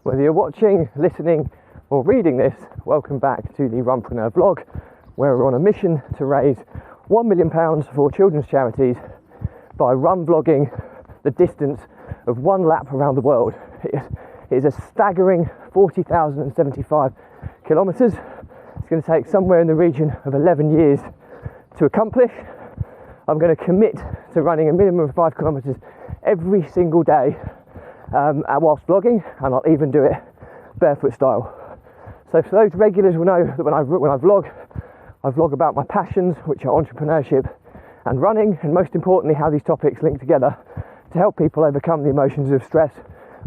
Whether you're watching, listening or reading this, welcome back to the Runpreneur vlog, where we're on a mission to raise £1 million for children's charities by run vlogging the distance of one lap around the world. It is a staggering 40,075 kilometres. It's going to take somewhere in the region of 11 years to accomplish. I'm going to commit to running a minimum of 5 kilometres every single day whilst vlogging, and I'll even do it barefoot style. So for those regulars will know that when I vlog about my passions, which are entrepreneurship and running, and most importantly how these topics link together to help people overcome the emotions of stress,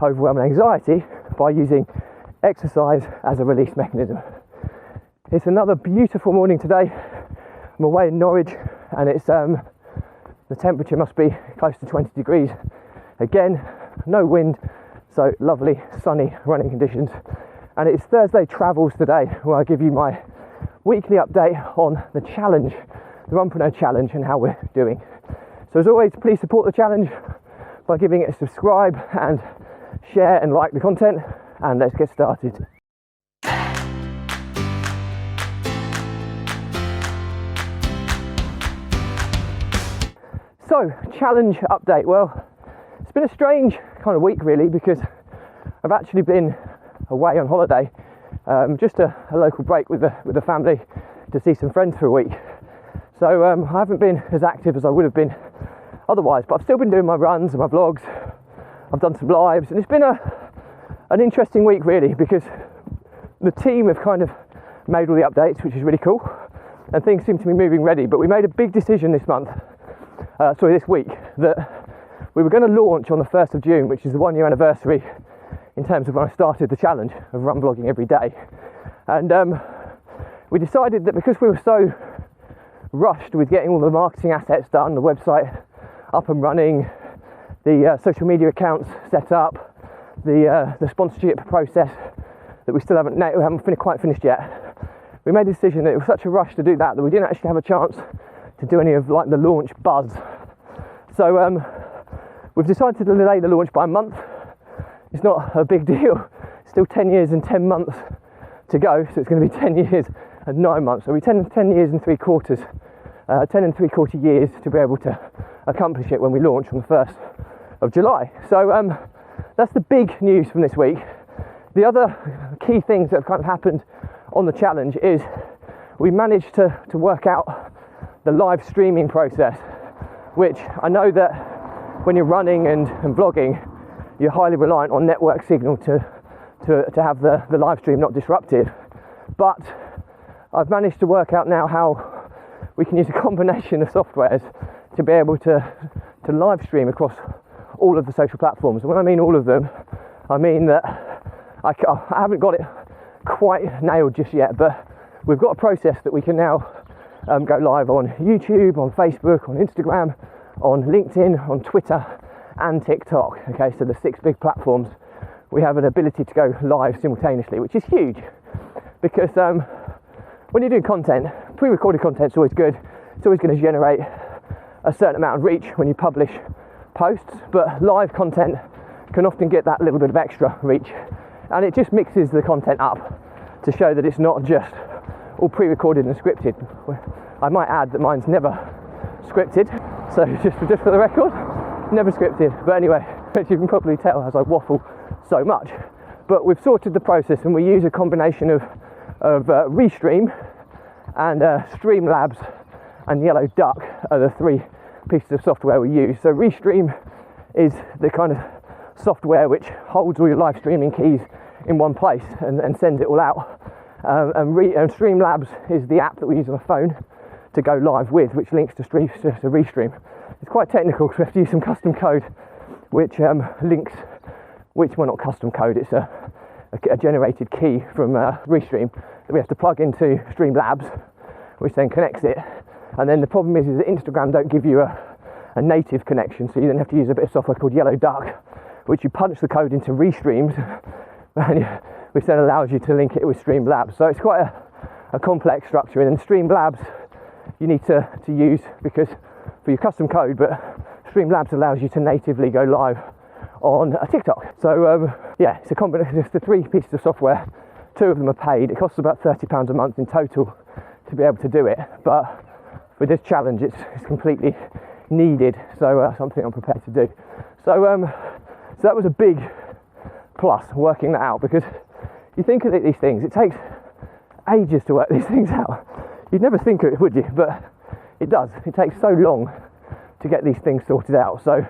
overwhelm and anxiety by using exercise as a release mechanism. It's another beautiful morning today. I'm away in Norwich and it's the temperature must be close to 20 degrees. Again, no wind, so lovely sunny running conditions. And it's Thursday Travels today, where I give you my weekly update on the challenge, the Runpreneur challenge, and how we're doing. So as always, please support the challenge by giving it a subscribe and share and like the content, and let's get started. So, challenge update. Well, it's been a strange kind of week really, because I've actually been away on holiday, just a local break with the family to see some friends for a week. So I haven't been as active as I would have been otherwise, but I've still been doing my runs and my vlogs. I've done some lives, and it's been an interesting week really, because the team have kind of made all the updates, which is really cool, and things seem to be moving ready. But we made a big decision this week, that we were going to launch on the 1st of June, which is the 1 year anniversary in terms of when I started the challenge of run vlogging every day. And we decided that because we were so rushed with getting all the marketing assets done, the website up and running, the social media accounts set up, the sponsorship process that we still haven't quite finished yet, we made a decision that it was such a rush to do that we didn't actually have a chance to do any of like the launch buzz. So we've decided to delay the launch by a month. It's not a big deal. Still 10 years and 10 months to go, so it's going to be 10 years and 9 months. So we 10 years and 3/4, 10 and 3/4 years to be able to accomplish it when we launch on the 1st of July. So that's the big news from this week. The other key things that have kind of happened on the challenge is we managed to work out the live streaming process, which I know that when you're running and vlogging, you're highly reliant on network signal to have the live stream not disrupted. But I've managed to work out now how we can use a combination of softwares to be able to live stream across all of the social platforms. And when I mean all of them, I mean that I haven't got it quite nailed just yet, but we've got a process that we can now go live on YouTube, on Facebook, on Instagram, on LinkedIn, on Twitter and TikTok. Okay, so the 6 big platforms, we have an ability to go live simultaneously, which is huge, because when you're doing content, pre-recorded content is always good. It's always going to generate a certain amount of reach when you publish posts, but live content can often get that little bit of extra reach, and it just mixes the content up to show that it's not just all pre-recorded and scripted. I might add that mine's never scripted, so just for the record, never scripted. But anyway, as you can probably tell as I waffle so much, but we've sorted the process, and we use a combination of Restream and Streamlabs and Yellow Duck are the 3 pieces of software we use. So Restream is the kind of software which holds all your live streaming keys in one place and sends it all out. And Streamlabs is the app that we use on the phone to go live with, which links to Restream. It's quite technical because we have to use some custom code which links, not custom code, it's a generated key from Restream that we have to plug into Streamlabs, which then connects it. And then the problem is that Instagram don't give you a native connection, so you then have to use a bit of software called Yellow Duck, which you punch the code into Restreams, which then allows you to link it with Streamlabs. So it's quite a complex structure, and then Streamlabs you need to use because for your custom code, but Streamlabs allows you to natively go live on TikTok. So yeah, it's a combination. It's the 3 pieces of software. 2 of them are paid. It costs about £30 a month in total to be able to do it, but with this challenge it's completely needed, so something I'm prepared to do. So that was a big plus, working that out, because you think of these things, it takes ages to work these things out. You'd never think of it, would you? But it does. It takes so long to get these things sorted out. So,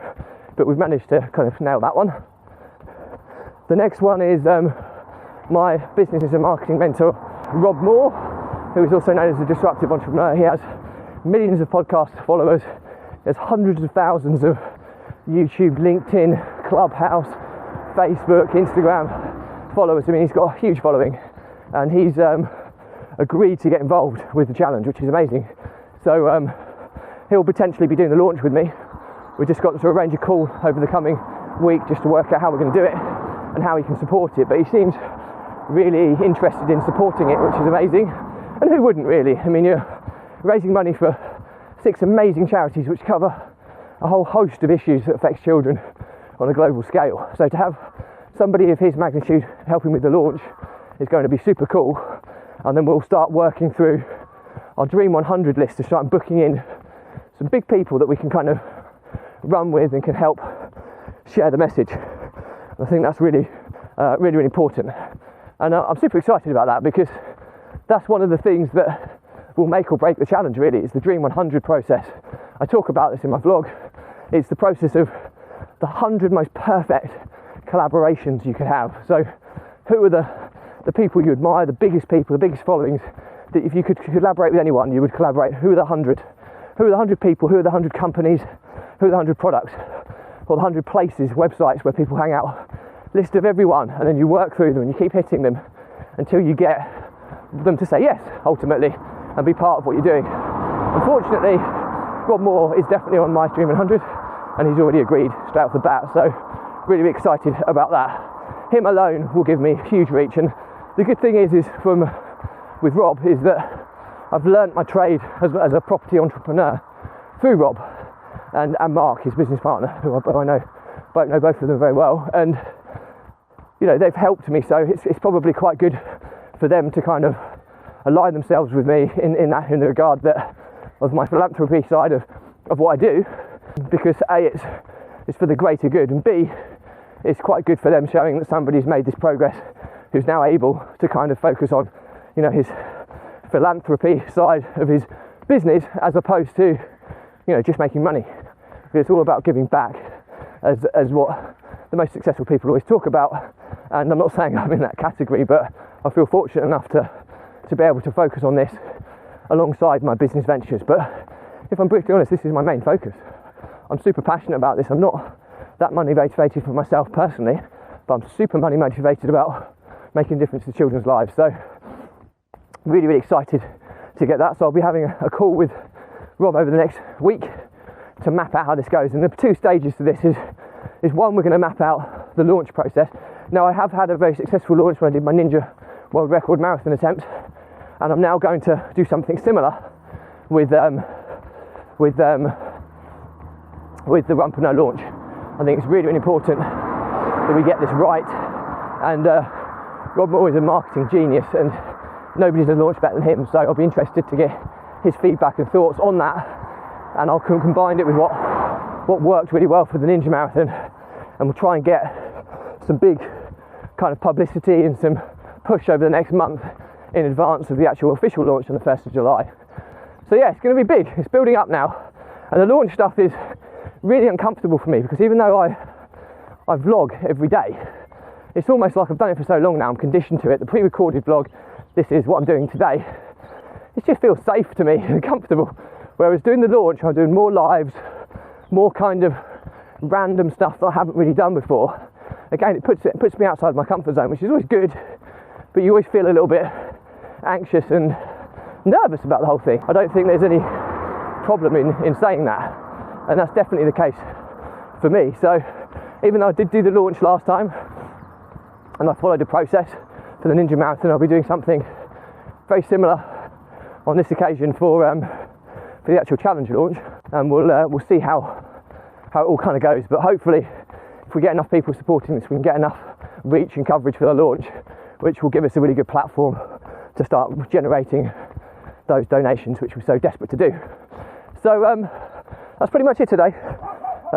but we've managed to kind of nail that one. The next one is my business and marketing mentor, Rob Moore, who is also known as the Disruptive Entrepreneur. He has millions of podcast followers. There's hundreds of thousands of YouTube, LinkedIn, Clubhouse, Facebook, Instagram followers. I mean, he's got a huge following, and he's agreed to get involved with the challenge, which is amazing. So he'll potentially be doing the launch with me. We've just got to arrange a call over the coming week just to work out how we're going to do it and how he can support it. But he seems really interested in supporting it, which is amazing. And who wouldn't, really? I mean, you're raising money for 6 amazing charities which cover a whole host of issues that affects children on a global scale. So to have somebody of his magnitude helping with the launch is going to be super cool. And then we'll start working through our Dream 100 list to start booking in some big people that we can kind of run with and can help share the message. I think that's really important. And I'm super excited about that, because that's one of the things that will make or break the challenge, really. It's the Dream 100 process. I talk about this in my vlog. It's the process of the 100 most perfect collaborations you could have. So who are the people you admire, the biggest people, the biggest followings, that if you could collaborate with anyone, you would collaborate? Who are the 100? Who are the 100 people? Who are the 100 companies? Who are the 100 products? Or the 100 places, websites where people hang out? List of everyone, and then you work through them and you keep hitting them until you get them to say yes, ultimately, and be part of what you're doing. Unfortunately, Rob Moore is definitely on my Dream 100, and he's already agreed straight off the bat, so really excited about that. Him alone will give me huge reach, and the good thing is with Rob is that I've learnt my trade as a property entrepreneur through Rob and Mark, his business partner, who I know both of them very well, and you know, they've helped me, so it's probably quite good for them to kind of align themselves with me in the regard that of my philanthropy side of what I do, because A, it's for the greater good, and B, it's quite good for them showing that somebody's made this progress who's now able to kind of focus on, you know, his philanthropy side of his business as opposed to, you know, just making money. Because it's all about giving back as what the most successful people always talk about. And I'm not saying I'm in that category, but I feel fortunate enough to be able to focus on this alongside my business ventures. But if I'm brutally honest, this is my main focus. I'm super passionate about this. I'm not that money motivated for myself personally, but I'm super money motivated about making a difference to children's lives. So really excited to get that. So I'll be having a call with Rob over the next week to map out how this goes. And the 2 stages to this is one, we're going to map out the launch process. Now, I have had a very successful launch when I did my Ninja World Record Marathon attempt, and I'm now going to do something similar with the Runpreneur launch. I think it's really important that we get this right, and Rob Moore is a marketing genius, and nobody's a launch better than him, so I'll be interested to get his feedback and thoughts on that, and I'll combine it with what worked really well for the Ninja Marathon, and we'll try and get some big kind of publicity and some push over the next month in advance of the actual official launch on the 1st of July. So yeah, it's going to be big. It's building up now, and the launch stuff is really uncomfortable for me, because even though I vlog every day, it's almost like I've done it for so long now, I'm conditioned to it. The pre-recorded vlog, this is what I'm doing today, it just feels safe to me and comfortable. Whereas doing the launch, I'm doing more lives, more kind of random stuff that I haven't really done before. Again, it puts me outside my comfort zone, which is always good, but you always feel a little bit anxious and nervous about the whole thing. I don't think there's any problem in saying that, and that's definitely the case for me. So even though I did do the launch last time and I followed the process for the Ninja Marathon, I'll be doing something very similar on this occasion for the actual challenge launch, and we'll see how it all kind of goes. But hopefully, if we get enough people supporting this, we can get enough reach and coverage for the launch, which will give us a really good platform to start generating those donations, which we're so desperate to do. So that's pretty much it today.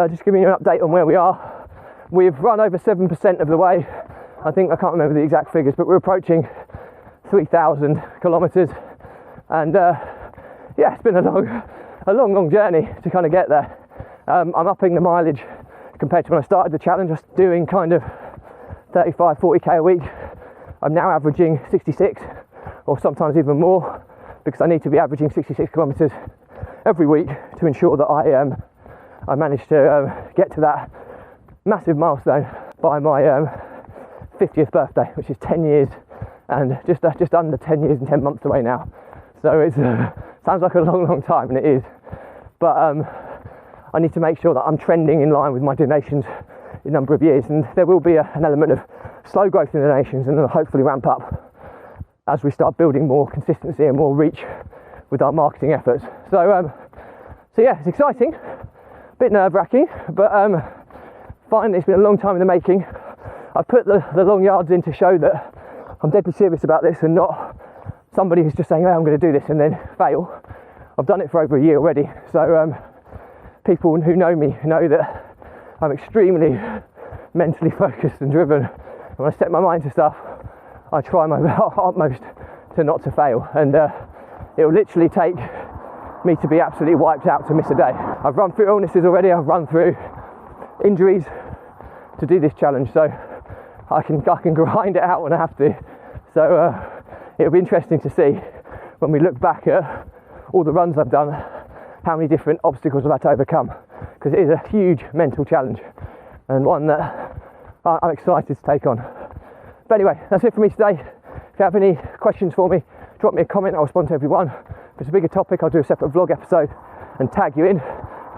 Just giving you an update on where we are. We've run over 7% of the way. I can't remember the exact figures, but we're approaching 3,000 kilometres. And yeah, it's been a long journey to kind of get there. I'm upping the mileage compared to when I started the challenge. I was doing kind of 35, 40k a week. I'm now averaging 66 or sometimes even more, because I need to be averaging 66 kilometres every week to ensure that I manage to get to that massive milestone by my 50th birthday, which is 10 years and just under 10 years and 10 months away now. So it sounds like a long time, and it is, but I need to make sure that I'm trending in line with my donations in a number of years, and there will be an element of slow growth in donations, and then hopefully ramp up as we start building more consistency and more reach with our marketing efforts. So yeah, it's exciting, a bit nerve-wracking, but finally, it's been a long time in the making. I've put the long yards in to show that I'm deadly serious about this and not somebody who's just saying, oh, I'm going to do this and then fail. I've done it for over a year already, so people who know me know that I'm extremely mentally focused and driven. And when I set my mind to stuff, I try my utmost not to fail, and it will literally take me to be absolutely wiped out to miss a day. I've run through illnesses already, I've run through injuries to do this challenge, so I can grind it out when I have to. So it'll be interesting to see when we look back at all the runs I've done, how many different obstacles I've had to overcome, because it is a huge mental challenge and one that I'm excited to take on. But anyway, that's it for me today. If you have any questions for me, drop me a comment, I'll respond to everyone. If it's a bigger topic, I'll do a separate vlog episode and tag you in.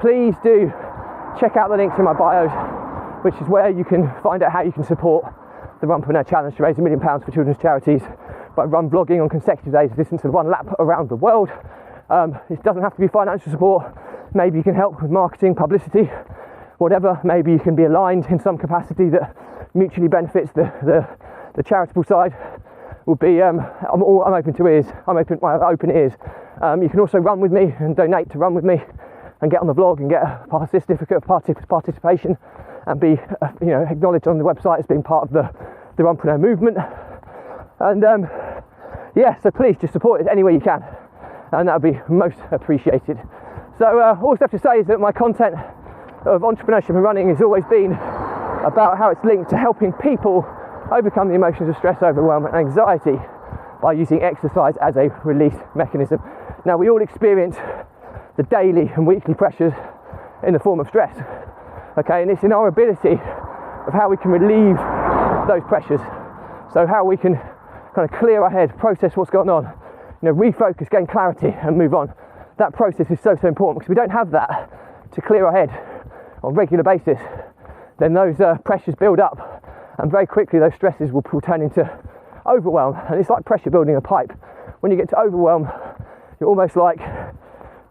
Please do check out the links in my bios, which is where you can find out how you can support the Runpreneur Challenge to raise £1 million for children's charities by run vlogging on consecutive days, a distance of 1 lap around the world. It doesn't have to be financial support. Maybe you can help with marketing, publicity, whatever. Maybe you can be aligned in some capacity that mutually benefits the charitable side. Will be I'm open to ears. I'm open ears. You can also run with me and donate to run with me and get on the vlog and get a certificate of participation and be acknowledged on the website as being part of the Runpreneur movement. And yeah, so please just support it any way you can, and that would be most appreciated. So all I have to say is that my content of entrepreneurship and running has always been about how it's linked to helping people overcome the emotions of stress, overwhelm and anxiety by using exercise as a release mechanism. Now, we all experience the daily and weekly pressures in the form of stress, okay, and it's in our ability of how we can relieve those pressures, so how we can kind of clear our head, process what's going on, refocus, gain clarity and move on. That process is so important, because if we don't have that to clear our head on a regular basis, then those pressures build up, and very quickly those stresses will turn into overwhelm. And it's like pressure building a pipe. When you get to overwhelm, you're almost like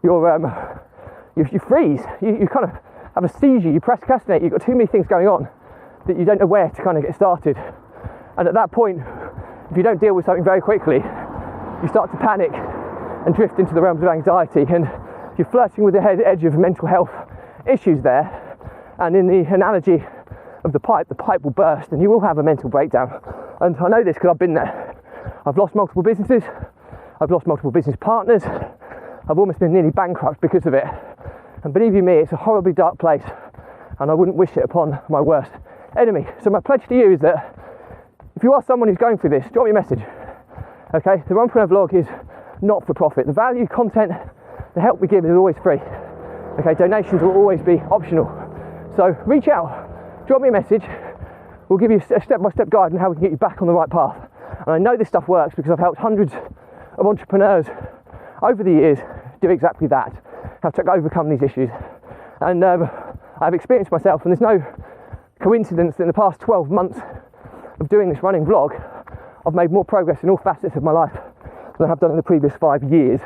you freeze. You kind of have a seizure, you procrastinate, you've got too many things going on that you don't know where to kind of get started. And at that point, if you don't deal with something very quickly, you start to panic and drift into the realms of anxiety, and you're flirting with the edge of mental health issues there. And in the analogy of the pipe will burst and you will have a mental breakdown. And I know this because I've been there. I've lost multiple businesses, I've lost multiple business partners, I've almost been nearly bankrupt because of it. And believe you me, it's a horribly dark place, and I wouldn't wish it upon my worst enemy. So my pledge to you is that if you are someone who's going through this, drop me a message. Okay, the Runpreneur vlog is not for profit. The value, content, the help we give is always free. Okay, donations will always be optional. So reach out, drop me a message. We'll give you a step-by-step guide on how we can get you back on the right path. And I know this stuff works because I've helped hundreds of entrepreneurs over the years do exactly that, how to overcome these issues. And I've experienced myself, and there's no coincidence that in the past 12 months of doing this running vlog, I've made more progress in all facets of my life than I have done in the previous 5 years.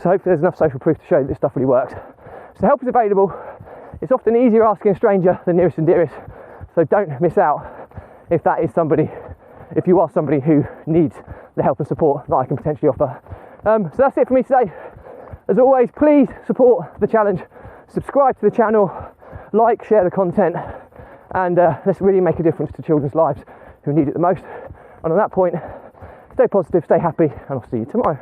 So hopefully there's enough social proof to show that this stuff really works. So help is available. It's often easier asking a stranger than nearest and dearest. So don't miss out if you are somebody who needs the help and support that I can potentially offer. So that's it for me today. As always, please support the challenge, subscribe to the channel, like, share the content, and let's really make a difference to children's lives who need it the most. And on that point, stay positive, stay happy, and I'll see you tomorrow.